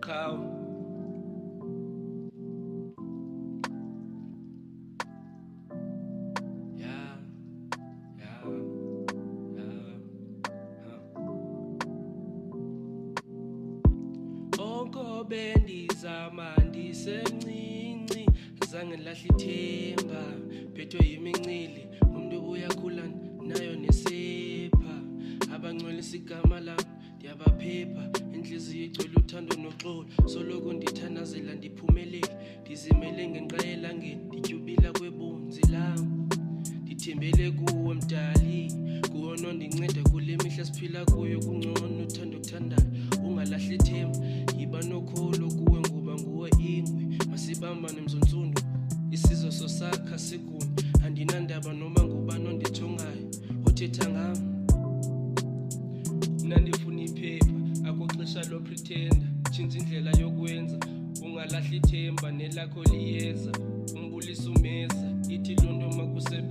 cow. Bendizama ndisemncinci zange lahle ithemba phethwe yimincili umuntu uyakhula nayo nesepha abangcolisa igama lami ndiyabaphepha inhliziyo igcwele uthando noxolo soloko ndithanazela ndiphumelele ndizimele ngenqayela ndityubila kwebunzi lami ndithembele kuwe mdali kuwona ondinceda kule mihla siphila kuyo kungcono uthando kuthandayo ungalahli ithemba yiba nokholo kuwe ngoba nguwe ingwe masibambane mzonsundu isizwe sosakha sikunye andinandaba noma ngubani ondithongayo othetha ngami mina ndifuna iphepha akoxesha lo pretenda tshintsha indlela yokwenza ungalahli ithemba nelakho liyeza umbulisa umeza ithi lonto makusebe